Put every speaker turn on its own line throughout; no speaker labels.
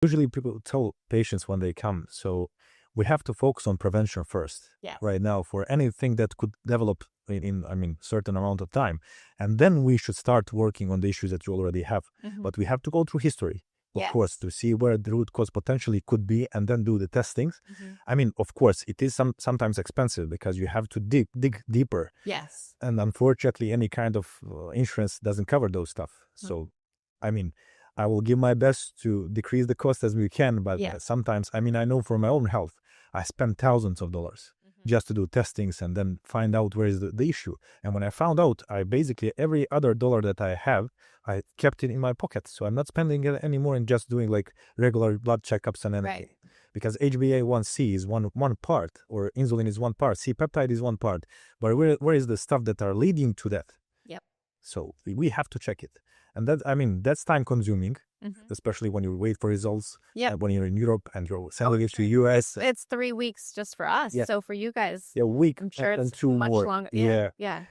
Usually people tell patients when they come, so we have to focus on prevention first.
Yes.
Right now for anything that could develop in certain amount of time. And then we should start working on the issues that you already have. But we have to go through history, of course, to see where the root cause potentially could be and then do the testings. I mean, of course, it is sometimes expensive because you have to dig deeper.
Yes.
And unfortunately, any kind of insurance doesn't cover those stuff. So, I mean, I will give my best to decrease the cost as we can, but sometimes, I mean, I know for my own health, I spend thousands of dollars just to do testings and then find out where is the issue. And when I found out, I basically, every other dollar that I have, I kept it in my pocket. So I'm not spending it anymore and just doing like regular blood checkups and anything. Because HbA1c is one part, or insulin is one part, C-peptide is one part. But where is the stuff that are leading to that?
Yep.
So we have to check it. And that, I mean, that's time consuming, especially when you wait for results. When you're in Europe and you're sending it to the US.
It's 3 weeks just for us. So for you guys,
a week,
I'm sure
and
it's
2
much
more.
longer.
Yeah.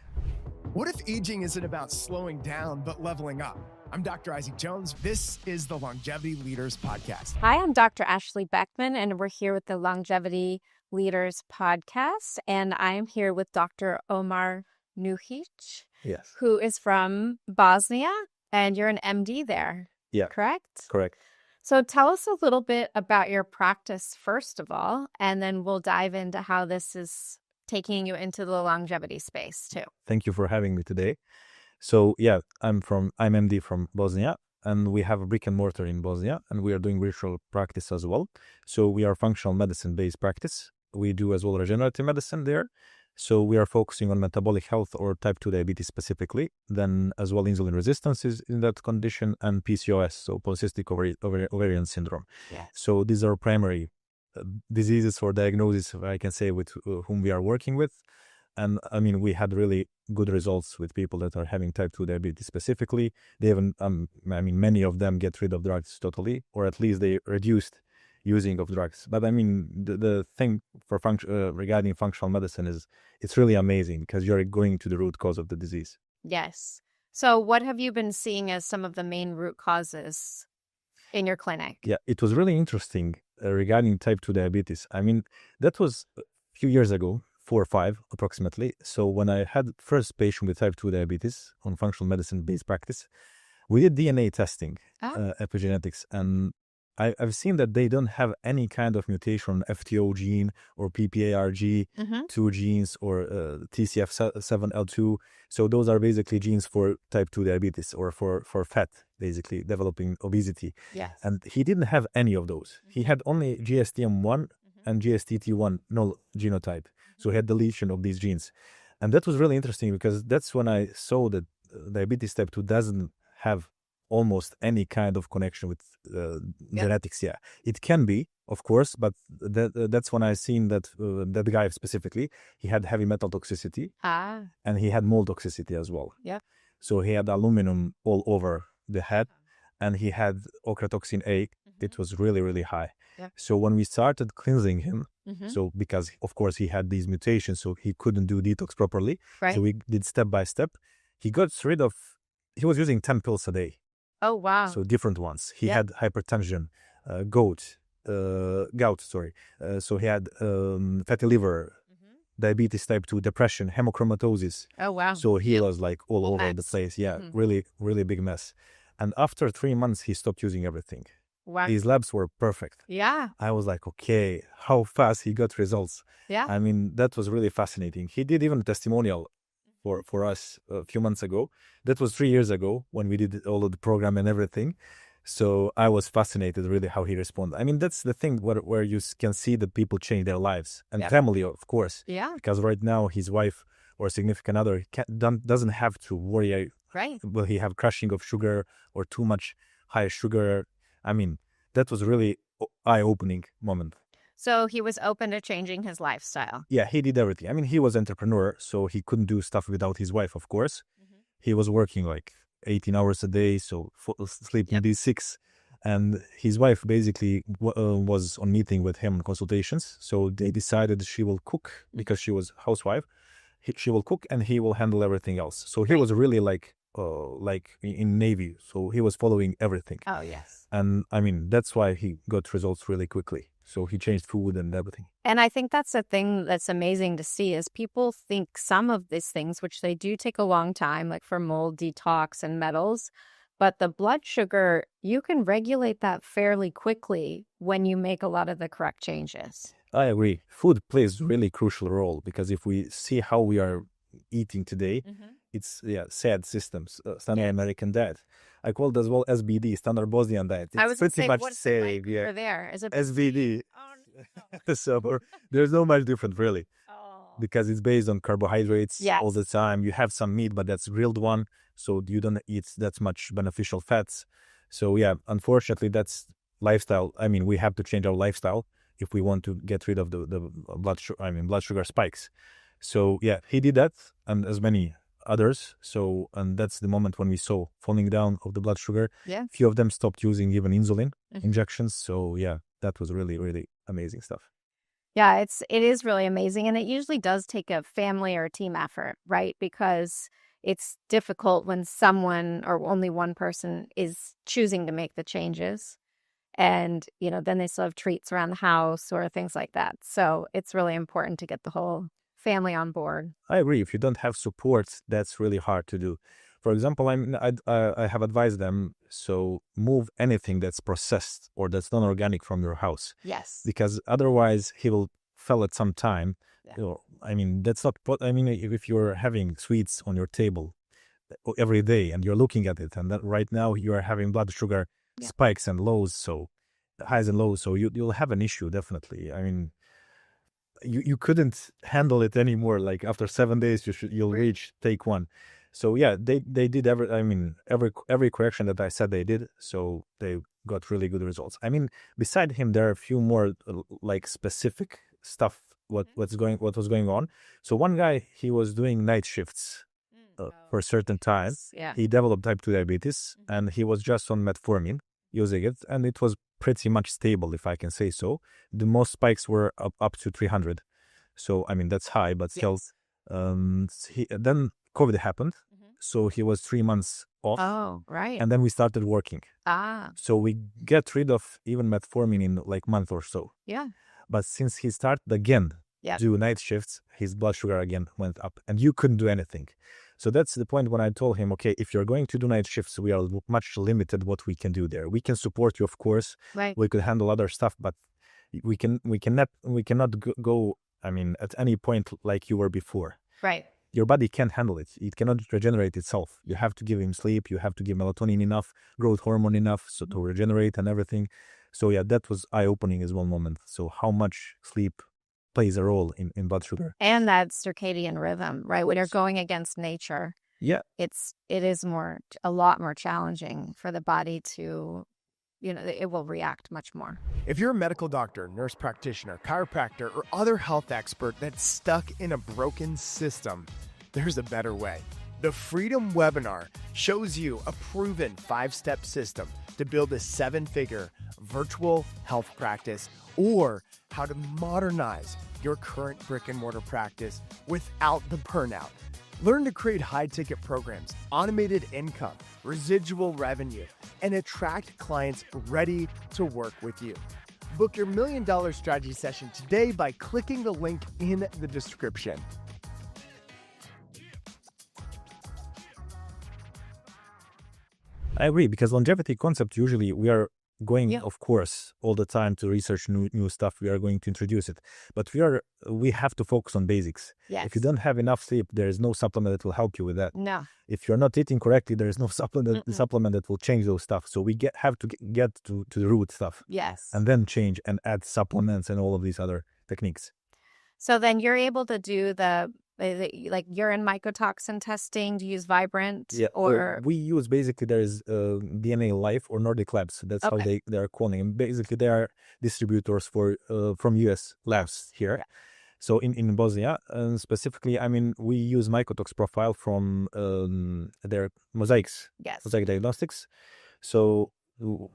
What if aging isn't about slowing down, but leveling up? I'm Dr. Isaac Jones. This is the Longevity Leaders Podcast.
Hi, I'm Dr. Ashley Beckman, and we're here with the Longevity Leaders Podcast. And I'm here with Dr. Omar Nuhic, who is from Bosnia, and you're an MD there. Correct?
Correct.
So tell us a little bit about your practice, first of all, and then we'll dive into how this is taking you into the longevity space too.
Thank you for having me today. So yeah, I'm MD from Bosnia, and we have a brick and mortar in Bosnia, and we are doing virtual practice as well. So we are functional medicine based practice. We do as well regenerative medicine there. So we are focusing on metabolic health or type 2 diabetes specifically, then as well insulin resistance is in that condition, and PCOS, so polycystic ovarian syndrome. So these are primary diseases or diagnoses, I can say, with whom we are working with. And I mean, we had really good results with people that are having type 2 diabetes specifically. They even, I mean, many of them get rid of drugs totally, or at least they reduced using of drugs. But I mean, the thing for regarding functional medicine is it's really amazing because you're going to the root cause of the disease.
Yes. So what have you been seeing as some of the main root causes in your clinic?
Yeah, it was really interesting regarding type 2 diabetes. I mean, that was a few years ago, 4 or 5 approximately. So when I had first patient with type 2 diabetes on functional medicine based practice, we did DNA testing, epigenetics, and I've seen that they don't have any kind of mutation on FTO gene or PPARG2 genes or TCF7L2. So those are basically genes for type 2 diabetes or for fat, basically developing obesity. And he didn't have any of those. He had only GSTM1 and GSTT1 null genotype. So he had deletion of these genes. And that was really interesting because that's when I saw that diabetes type 2 doesn't have almost any kind of connection with genetics. It can be, of course, but that's when I seen that that guy specifically, he had heavy metal toxicity and he had mold toxicity as well. So he had aluminum all over the head and he had ochratoxin A. It was really, really high. So when we started cleansing him, so because of course he had these mutations, so he couldn't do detox properly. So we did step by step. He got rid of, he was using 10 pills a day.
Oh, wow.
So different ones. He had hypertension, gout. So he had fatty liver, diabetes type 2, depression, hemochromatosis.
Oh, wow.
So he was like all over the place. Really, really big mess. And after 3 months, he stopped using everything.
Wow.
These labs were perfect. I was like, okay, how fast he got results. I mean, that was really fascinating. He did even a testimonial for us a few months ago. That was 3 years ago when we did all of the program and everything. So I was fascinated really how he responded. I mean, that's the thing where you can see that people change their lives and family, of course. Because right now his wife or significant other doesn't have to worry. Will he have crashing of sugar or too much high sugar? I mean, that was really eye-opening moment.
So he was open to changing his lifestyle.
He did everything. I mean, he was an entrepreneur, so he couldn't do stuff without his wife, of course. He was working like 18 hours a day, so sleeping these 6. And his wife basically was on meeting with him, consultations. So they decided she will cook because she was housewife. She will cook and he will handle everything else. So he was really like like in Navy, so he was following everything.
Oh, yes.
And I mean, that's why he got results really quickly. So he changed food and everything.
And I think that's the thing that's amazing to see is people think some of these things, which they do take a long time, like for mold detox and metals, but the blood sugar, you can regulate that fairly quickly when you make a lot of the correct changes.
I agree. Food plays a really crucial role because if we see how we are eating today, it's SAD systems, standard American diet. I call it as well SBD, standard Bosnian diet. It's
I was
pretty much
what's
same.
like for there? Is it
SBD.
Oh, no.
So there's no much different really, because it's based on carbohydrates all the time. You have some meat, but that's grilled one, so you don't eat that much beneficial fats. So yeah, unfortunately, that's lifestyle. I mean, we have to change our lifestyle if we want to get rid of the blood sugar spikes. So yeah, he did that, and as many others. So, and that's the moment when we saw falling down of the blood sugar.
Yeah.
Few of them stopped using even insulin injections. So yeah, that was really, really amazing stuff.
Yeah, it is really amazing. And it usually does take a family or a team effort, right? Because it's difficult when someone or only one person is choosing to make the changes. And, you know, then they still have treats around the house or things like that. So it's really important to get the whole family on board.
I agree. If you don't have support, that's really hard to do. For example, I have advised them, so move anything that's processed or that's non-organic from your house.
Yes.
Because otherwise he will fail at some time. Yeah. You know, I mean, that's not, I mean, if you're having sweets on your table every day and you're looking at it, and that right now you are having blood sugar spikes and lows, so highs and lows, so you'll have an issue, definitely. I mean, you couldn't handle it anymore. Like after 7 days, you'll reach take one. So yeah, they did every correction that I said they did. So they got really good results. I mean, beside him, there are a few more like specific stuff. What was going on? So one guy, he was doing night shifts for a certain time.
Yeah.
He developed type 2 diabetes, and he was just on metformin using it, and it was pretty much stable, if I can say so. The most spikes were up to 300. So, I mean, that's high, but still. Then COVID happened. So he was 3 months off.
Oh, right.
And then we started working. So we get rid of even metformin in like month or so.
Yeah.
But since he started again do night shifts, his blood sugar again went up, and you couldn't do anything. So that's the point when I told him, okay, if you're going to do night shifts, we are much limited what we can do there. We can support you, of course.
Right.
We could handle other stuff, but we cannot go, I mean, at any point like you were before.
Right.
Your body can't handle it. It cannot regenerate itself. You have to give him sleep. You have to give melatonin enough, growth hormone enough, so to regenerate and everything. So yeah, that was eye-opening as one moment. So how much sleep plays a role in blood sugar.
And that circadian rhythm, right? When you're going against nature, it is a lot more challenging for the body to, you know, it will react much more.
If you're a medical doctor, nurse practitioner, chiropractor, or other health expert that's stuck in a broken system, there's a better way. The Freedom webinar shows you a proven 5-step system to build a 7-figure virtual health practice, or how to modernize your current brick and mortar practice without the burnout. Learn to create high-ticket programs, automated income, residual revenue, and attract clients ready to work with you. Book your $1 Million Strategy session today by clicking the link in the description.
I agree, because longevity concept, usually we are going, of course, all the time to research new stuff. We are going to introduce it, but we have to focus on basics.
Yes.
If you don't have enough sleep, there is no supplement that will help you with that.
No.
If you're not eating correctly, there is no supplement that will change those stuff. So we have to get to the root stuff.
Yes.
And then change and add supplements and all of these other techniques.
So then you're able to do the like urine mycotoxin testing, to use Vibrant? Or
we use, basically, there is DNA Life or Nordic Labs. That's how they are calling them. Basically, they are distributors from US labs here. Yeah. So in Bosnia, specifically, I mean, we use mycotox profile from their Mosaic Diagnostics. So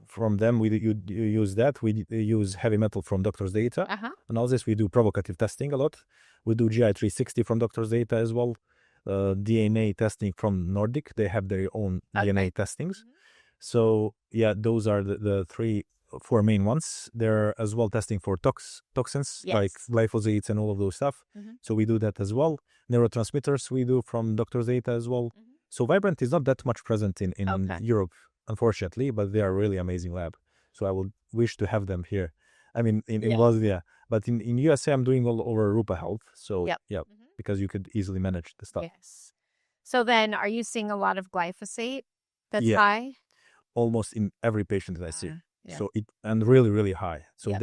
from them, we use that. We use heavy metal from doctor's data. And all this, we do provocative testing a lot. We do GI 360 from doctor's data as well. DNA testing from Nordic. They have their own DNA testings. So yeah, those are the four main ones. They're as well testing for toxins like glyphosate and all of those stuff. So we do that as well. Neurotransmitters we do from Dr. Zeta as well. So Vibrant is not that much present in Europe, unfortunately, but they are really amazing lab. So I would wish to have them here. I mean, in Bosnia, but in USA, I'm doing all over Rupa Health. So because you could easily manage the stuff.
Yes. So then are you seeing a lot of glyphosate that's high?
Almost in every patient that I see. So and really, really high. So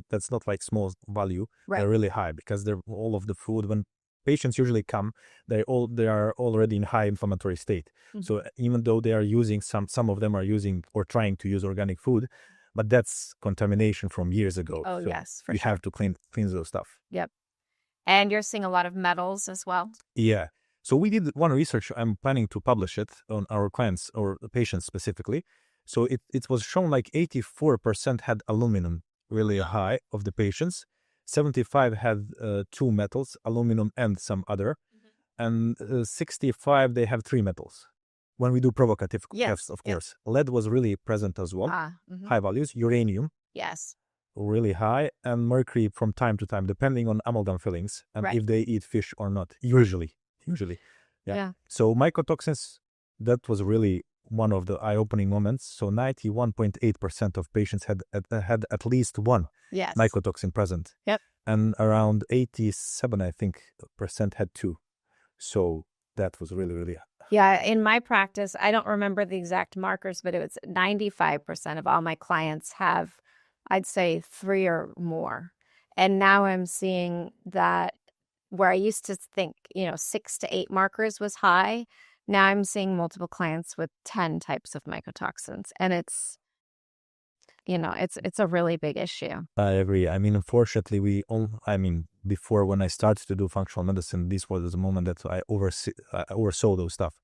that's not like small value. They're really high because they're all of the food. When patients usually come, they are already in high inflammatory state. So even though they are using some of them are using or trying to use organic food, but that's contamination from years ago.
Oh,
so
yes, for
you
sure.
have to cleanse those stuff.
Yep. And you're seeing a lot of metals as well?
Yeah. So we did one research. I'm planning to publish it on our clients or patients specifically. So it was shown like 84% had aluminum really high of the patients. 75 had two metals, aluminum and some other. And 65, they have three metals. When we do provocative tests, of course. Lead was really present as well. High values. Uranium.
Yes.
Really high. And mercury from time to time, depending on amalgam fillings and if they eat fish or not. Usually. Yeah. So mycotoxins, that was really one of the eye-opening moments. So 91.8% of patients had at least one mycotoxin present.
Yep.
And around 87, I think, percent had two. So that was really, really.
Yeah. In my practice, I don't remember the exact markers, but it was 95% of all my clients have, I'd say, three or more. And now I'm seeing that where I used to think, 6 to 8 markers was high. Now I'm seeing multiple clients with 10 types of mycotoxins. And it's a really big issue.
I agree. I mean, unfortunately, before when I started to do functional medicine, this was the moment that I oversaw those stuff.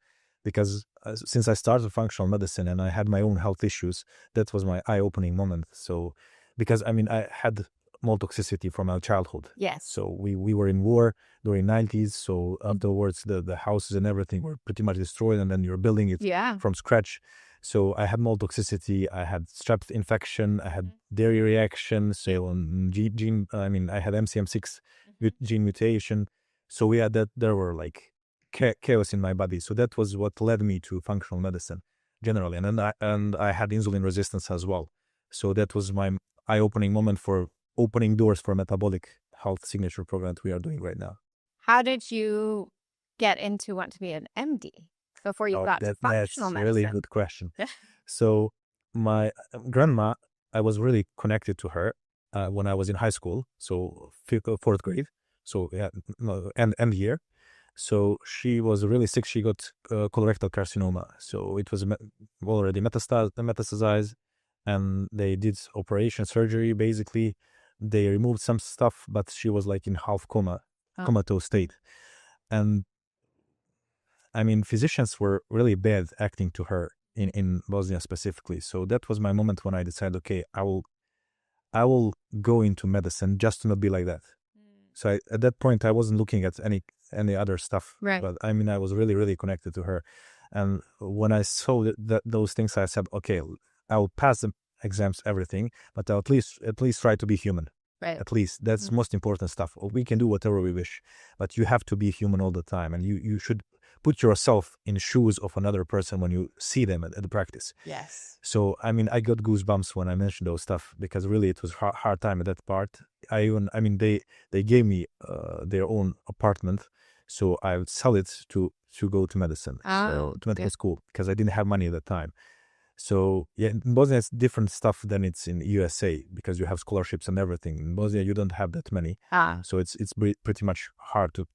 Because since I started functional medicine and I had my own health issues, that was my eye-opening moment. So, because I had more toxicity from our childhood.
Yes.
So we were in war during 90s. So afterwards, the houses and everything were pretty much destroyed, and then you're building it from scratch. So I had mold toxicity, I had strep infection, I had dairy reaction, so I had MCM6 gene mutation. So we had that, there were like chaos in my body. So that was what led me to functional medicine generally. And then I had insulin resistance as well. So that was my eye-opening moment for opening doors for metabolic health signature program that we are doing right now.
How did you get into want to be an MD? Before you got to functional medicine?
That's a really good question. So my grandma, I was really connected to her when I was in high school, so fourth grade. So end year. So she was really sick. She got colorectal carcinoma. So it was already metastasized, and they did operation surgery. Basically, they removed some stuff, but she was like in half comatose state, and physicians were really bad acting to her in Bosnia specifically. So that was my moment when I decided, okay, I will go into medicine just to not be like that. So at that point, I wasn't looking at any other stuff.
Right.
But I was really, really connected to her. And when I saw those things, I said, okay, I will pass the exams, everything, but I'll at least try to be human.
Right.
At least that's most important stuff. We can do whatever we wish, but you have to be human all the time, and you should put yourself in shoes of another person when you see them at the practice.
Yes.
So I got goosebumps when I mentioned those stuff, because really it was hard time at that part. They gave me their own apartment, so I would sell it to go to medicine, to medical school, because I didn't have money at that time. So yeah, in Bosnia it's different stuff than it's in USA, because you have scholarships and everything. In Bosnia you don't have that many, so it's pretty much hard to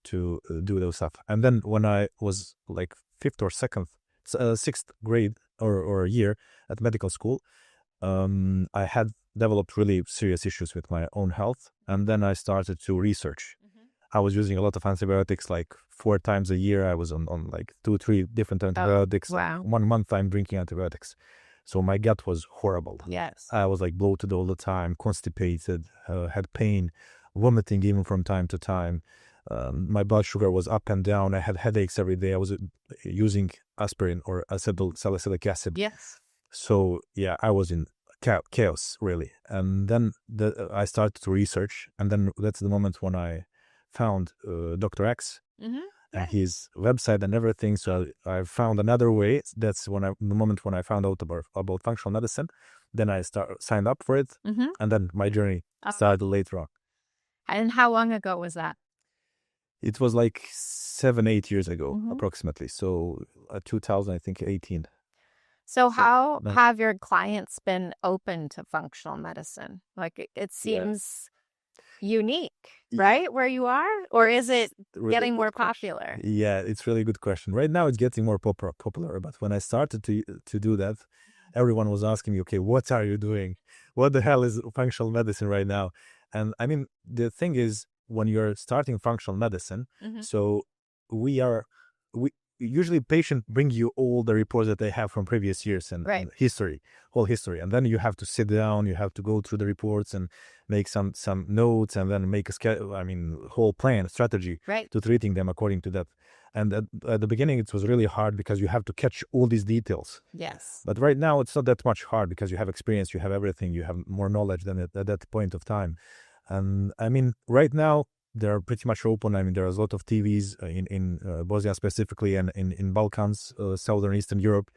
do those stuff. And then when I was like sixth grade or year at medical school, I had developed really serious issues with my own health, and then I started to research. I was using a lot of antibiotics, like 4 times a year. I was on like 2-3 different antibiotics.
Wow.
1 month I'm drinking antibiotics. So my gut was horrible.
Yes.
I was like bloated all the time, constipated, had pain, vomiting even from time to time. My blood sugar was up and down. I had headaches every day. I was using aspirin or acetylsalicylic acid.
Yes.
So yeah, I was in chaos really. And then I started to research, and then that's the moment when I found Dr. X and his website and everything. So I found another way. That's the moment when I found out about functional medicine. Then I signed up for it, and then my journey started later on.
And how long ago was that?
It was like 7-8 years ago, approximately. So 2018.
So how have your clients been open to functional medicine? Like it seems unique, right? Where you are? Or is it getting more popular?
Yeah, it's really good question. Right now it's getting more popular. But when I started to do that, everyone was asking me, okay, what are you doing? What the hell is functional medicine right now? And I mean, the thing is, when you're starting functional medicine, so usually patients bring you all the reports that they have from previous years and whole history. And then you have to sit down, you have to go through the reports and make some notes, and then make whole plan, strategy to treating them according to that. And at the beginning, it was really hard because you have to catch all these details.
Yes.
But right now, it's not that much hard because you have experience, you have everything, you have more knowledge than at that point of time. And I mean, right now, they're pretty much open. I mean, there's a lot of TVs in Bosnia specifically, and in Balkans, Southern Eastern Europe,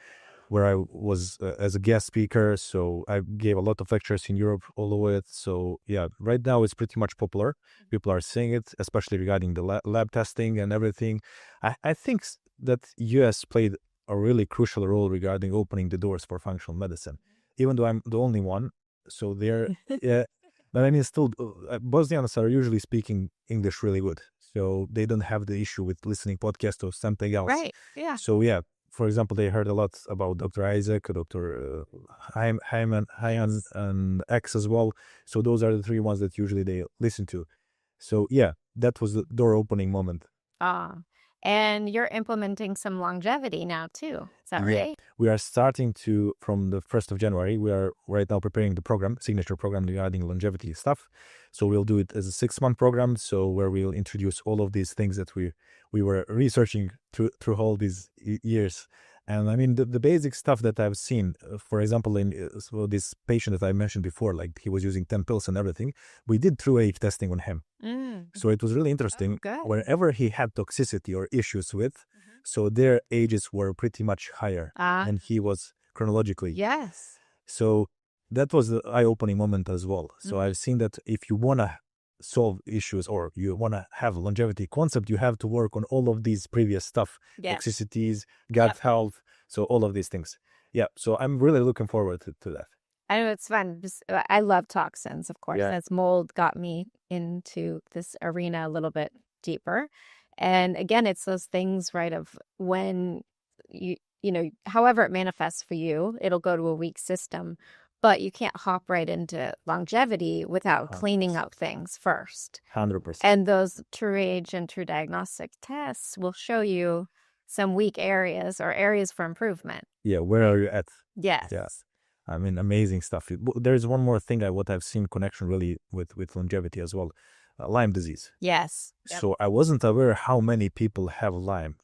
where I was as a guest speaker. So I gave a lot of lectures in Europe all over it. So yeah, right now it's pretty much popular. People are seeing it, especially regarding the lab testing and everything. I think that US played a really crucial role regarding opening the doors for functional medicine, even though I'm the only one. So they're, yeah. But I mean, still, Bosnians are usually speaking English really good. So they don't have the issue with listening podcast or something else.
Right, yeah.
So yeah, for example, they heard a lot about Dr. Isaac, Dr. Hyman, and X as well. So those are the three ones that usually they listen to. So yeah, that was the door opening moment.
And you're implementing some longevity now too. Is that right?
Yeah. We are starting to, from the 1st of January, we are right now preparing the signature program regarding longevity stuff. So we'll do it as a 6-month program. So where we'll introduce all of these things that we were researching through all these years. And I mean, the basic stuff that I've seen, for example, in this patient that I mentioned before, like he was using 10 pills and everything, we did true age testing on him. So it was really interesting. Wherever he had toxicity or issues with, so their ages were pretty much higher than he was chronologically.
Yes.
So that was the eye-opening moment as well. So I've seen that if you want to solve issues or you want to have a longevity concept, you have to work on all of these previous stuff, toxicities, gut health, so all of these things. Yeah, so I'm really looking forward to that.
I know it's fun. I love toxins, of course. That's mold got me into this arena a little bit deeper. And again, it's those things, right, of when you know, however it manifests for you, it'll go to a weak system. But you can't hop right into longevity without cleaning up things first.
100%.
And those true age and true diagnostic tests will show you some weak areas or areas for improvement.
Yeah, where are you at?
Yes.
Yes. I mean, amazing stuff. There's one more thing what I've seen connection really with longevity as well. Lyme disease.
Yes.
So I wasn't aware how many people have Lyme.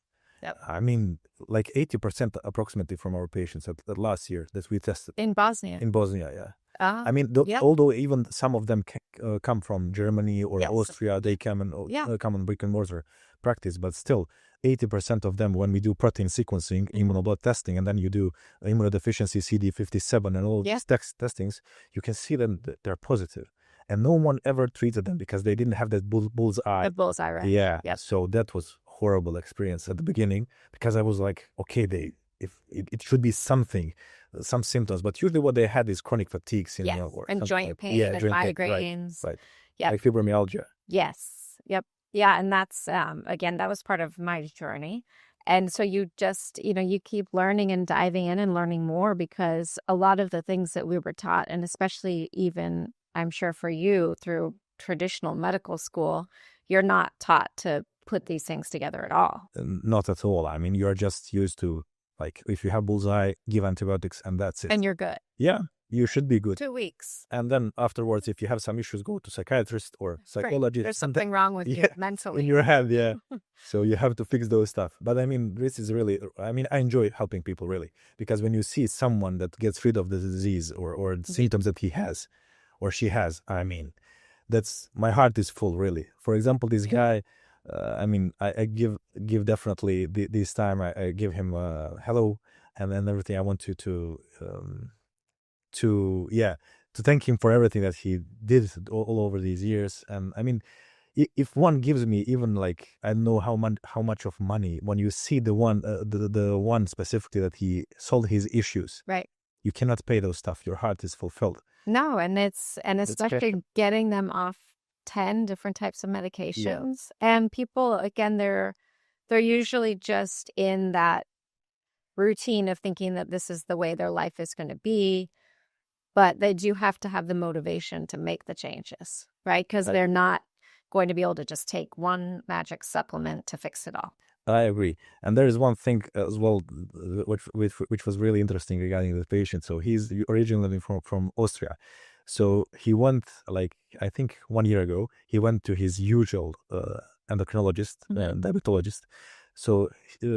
Yep.
I mean, like 80% approximately from our patients at last year that we tested.
In Bosnia?
In Bosnia, yeah. I mean, although even some of them come from Germany or Austria, they come on brick and mortar practice, but still 80% of them, when we do protein sequencing, immunoblood testing, and then you do immunodeficiency CD57 and all these testings, you can see them, they're positive. And no one ever treated them because they didn't have that bullseye.
The bullseye, right?
Yeah. Yep. So that was horrible experience at the beginning because I was like, okay, it should be some symptoms, but usually what they had is chronic fatigues,
and joint pain and migraines.
Right. Yeah. Like fibromyalgia.
Yes. Yep. Yeah. And that's, again, that was part of my journey. And so you just, you keep learning and diving in and learning more because a lot of the things that we were taught, and especially even, I'm sure for you through traditional medical school, you're not taught to put these things together at all.
Not at all. I mean, you're just used to, like, if you have bullseye, give antibiotics and that's it.
And you're good.
Yeah. you should be good.
2 weeks.
And then afterwards, if you have some issues, go to psychiatrist or psychologist.
There's something wrong with you mentally.
In your head, yeah. So you have to fix those stuff. But I mean, this is really, I mean, I enjoy helping people really, because when you see someone that gets rid of the disease or symptoms that he has or she has, I mean, that's, my heart is full really. For example, this guy, I mean, I give definitely this time, I give him a hello and then everything. I want to thank him for everything that he did all over these years. And I mean, if one gives me even like, I don't know how much of money, when you see the one specifically that he solved his issues,
right?
You cannot pay those stuff. Your heart is fulfilled.
No, and especially getting them off 10 different types of medications. And people, again, they're usually just in that routine of thinking that this is the way their life is going to be, but they do have to have the motivation to make the changes, right? Because they're not going to be able to just take one magic supplement to fix it all.
I agree. And there is one thing as well, which was really interesting regarding the patient. So he's originally from Austria. So he went, like, I think 1 year ago, he went to his usual endocrinologist, diabetologist. So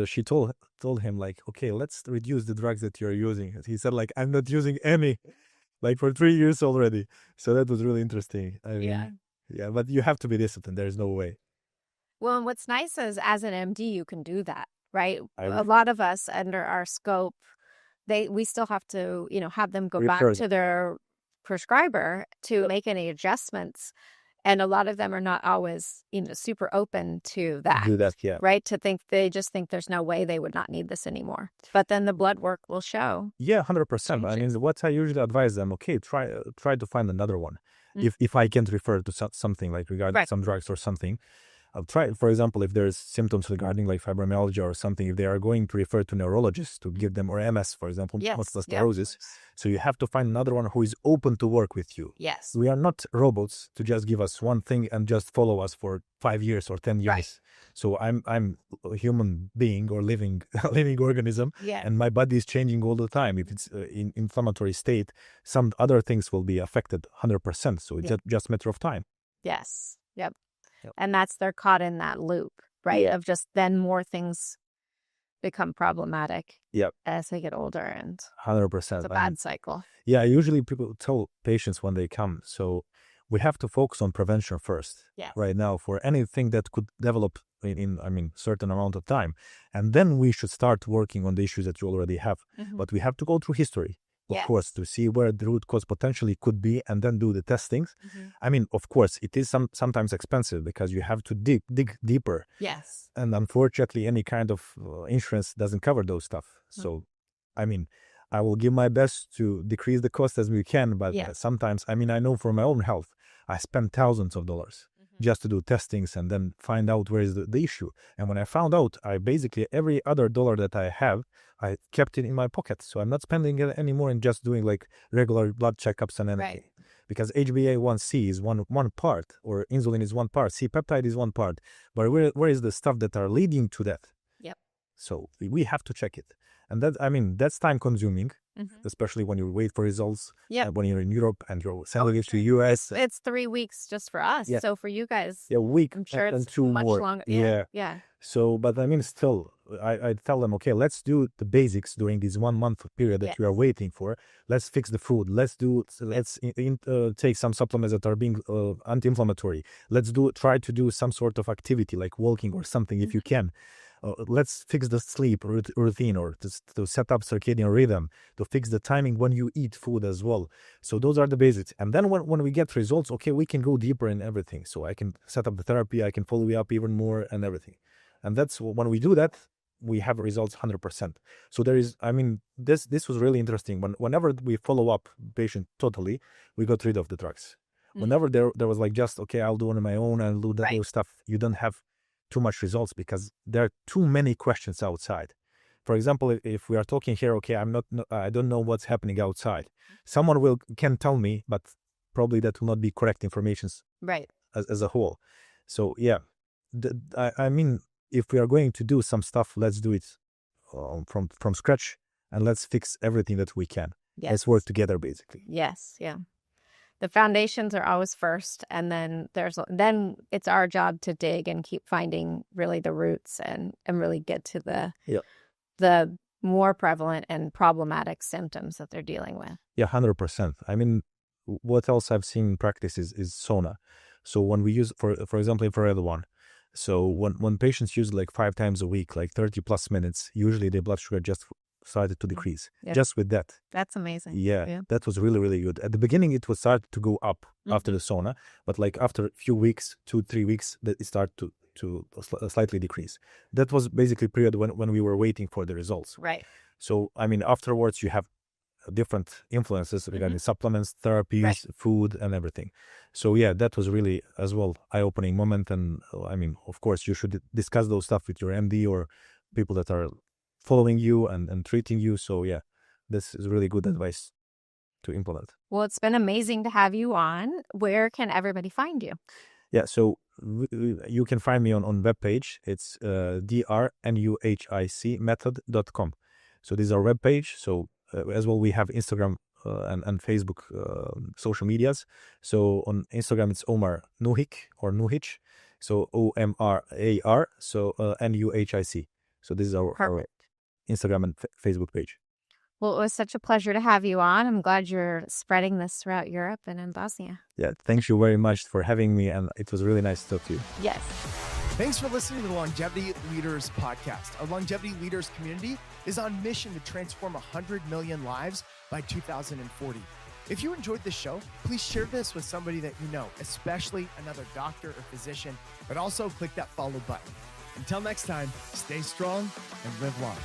she told him, like, okay, let's reduce the drugs that you're using. He said, like, I'm not using any, like, for 3 years already. So that was really interesting. I mean, yeah, but you have to be disciplined. There's no way.
Well, and what's nice is as an MD, you can do that, right? A lot of us under our scope, we still have to, have them go back to their prescriber to make any adjustments. And a lot of them are not always, super open to that.
Do that, yeah.
Right? They just think there's no way they would not need this anymore. But then the blood work will show.
Yeah, 100%. I mean, what I usually advise them, okay, try to find another one. If I can't refer to something like regarding some drugs or something, I'll try, for example, if there's symptoms regarding like fibromyalgia or something, if they are going to refer to neurologists to give them, or MS, for example, multiple sclerosis. So you have to find another one who is open to work with you.
Yes.
We are not robots to just give us one thing and just follow us for 5 years or 10 years. Right. So I'm a human being or living organism, and my body is changing all the time. If it's in inflammatory state, some other things will be affected 100%. So it's just a matter of time.
Yes. Yep. And they're caught in that loop, right? Of just then more things become problematic as they get older, and
100%.
It's a bad cycle.
Yeah, usually people tell patients when they come, so we have to focus on prevention first right now for anything that could develop in certain amount of time. And then we should start working on the issues that you already have. But we have to go through history. Of course, to see where the root cause potentially could be and then do the testings. I mean, of course, it is sometimes expensive because you have to dig deeper.
Yes.
And unfortunately, any kind of insurance doesn't cover those stuff. So, I mean, I will give my best to decrease the cost as we can. But sometimes, I mean, I know for my own health, I spend thousands of dollars just to do testings and then find out where is the issue. And when I found out, I basically, every other dollar that I have, I kept it in my pocket. So I'm not spending it anymore and just doing like regular blood checkups and anything. Right. Because HbA1c is one part, or insulin is one part, C-peptide is one part. But where is the stuff that are leading to that?
Yep.
So we have to check it. And that, I mean, that's time consuming, especially when you wait for results. When you're in Europe and you're sending it to the US.
It's 3 weeks just for us. So for you guys,
a week,
I'm sure it's
2
much
more.
longer. Yeah.
So, but I mean, still, I tell them, okay, let's do the basics during this 1 month period that we are waiting for. Let's fix the food. Let's take some supplements that are being anti-inflammatory. Let's try to do some sort of activity like walking or something if you can. Let's fix the sleep routine, or to set up circadian rhythm, to fix the timing when you eat food as well. So those are the basics. And then when we get results, okay, we can go deeper in everything. So I can set up the therapy, I can follow you up even more and everything. And that's when we do that, we have results 100%. So there is, I mean, this was really interesting. Whenever we follow up patient totally, we got rid of the drugs. Whenever there was like just, okay, I'll do it on my own and do that stuff, you don't have too much results because there are too many questions outside. For example, if we are talking here, okay, I don't know what's happening outside. Someone can tell me, but probably that will not be correct information as a whole. So yeah, I mean, if we are going to do some stuff, let's do it from scratch, and let's fix everything that we can.
Yes.
Let's work together, basically.
Yes. Yeah. The foundations are always first, and then it's our job to dig and keep finding really the roots and really get to the more prevalent and problematic symptoms that they're dealing with.
Yeah, 100%. I mean, what else I've seen in practice is sauna. So when we use, for example, infrared one, so when patients use like 5 times a week, like 30 plus minutes, usually their blood sugar just started to decrease.
Yeah.
Just with that.
That's amazing.
Yeah, that was really, really good. At the beginning, it was started to go up after the sauna, but like after a few weeks, 2-3 weeks, that it started to slightly decrease. That was basically a period when we were waiting for the results.
Right.
So, I mean, afterwards, you have different influences regarding supplements, therapies, food, and everything. So yeah, that was really as well eye-opening moment. And I mean, of course, you should discuss those stuff with your MD or people that are following you and treating you. So yeah, this is really good advice to implement.
Well, it's been amazing to have you on. Where can everybody find you?
Yeah, so you can find me on webpage. It's drnuhic method.com. So this is our webpage. So as well, we have Instagram and Facebook social medias. So on Instagram, it's Omar Nuhic or Nuhić. So OMRAR. So NUHIC. So this is our Instagram and Facebook page.
Well, it was such a pleasure to have you on. I'm glad you're spreading this throughout Europe and in Bosnia.
Yeah, thank you very much for having me. And it was really nice to talk to you.
Yes.
Thanks for listening to the Longevity Leaders Podcast. Our Longevity Leaders community is on mission to transform 100 million lives by 2040. If you enjoyed this show, please share this with somebody that you know, especially another doctor or physician, but also click that follow button. Until next time, stay strong and live long.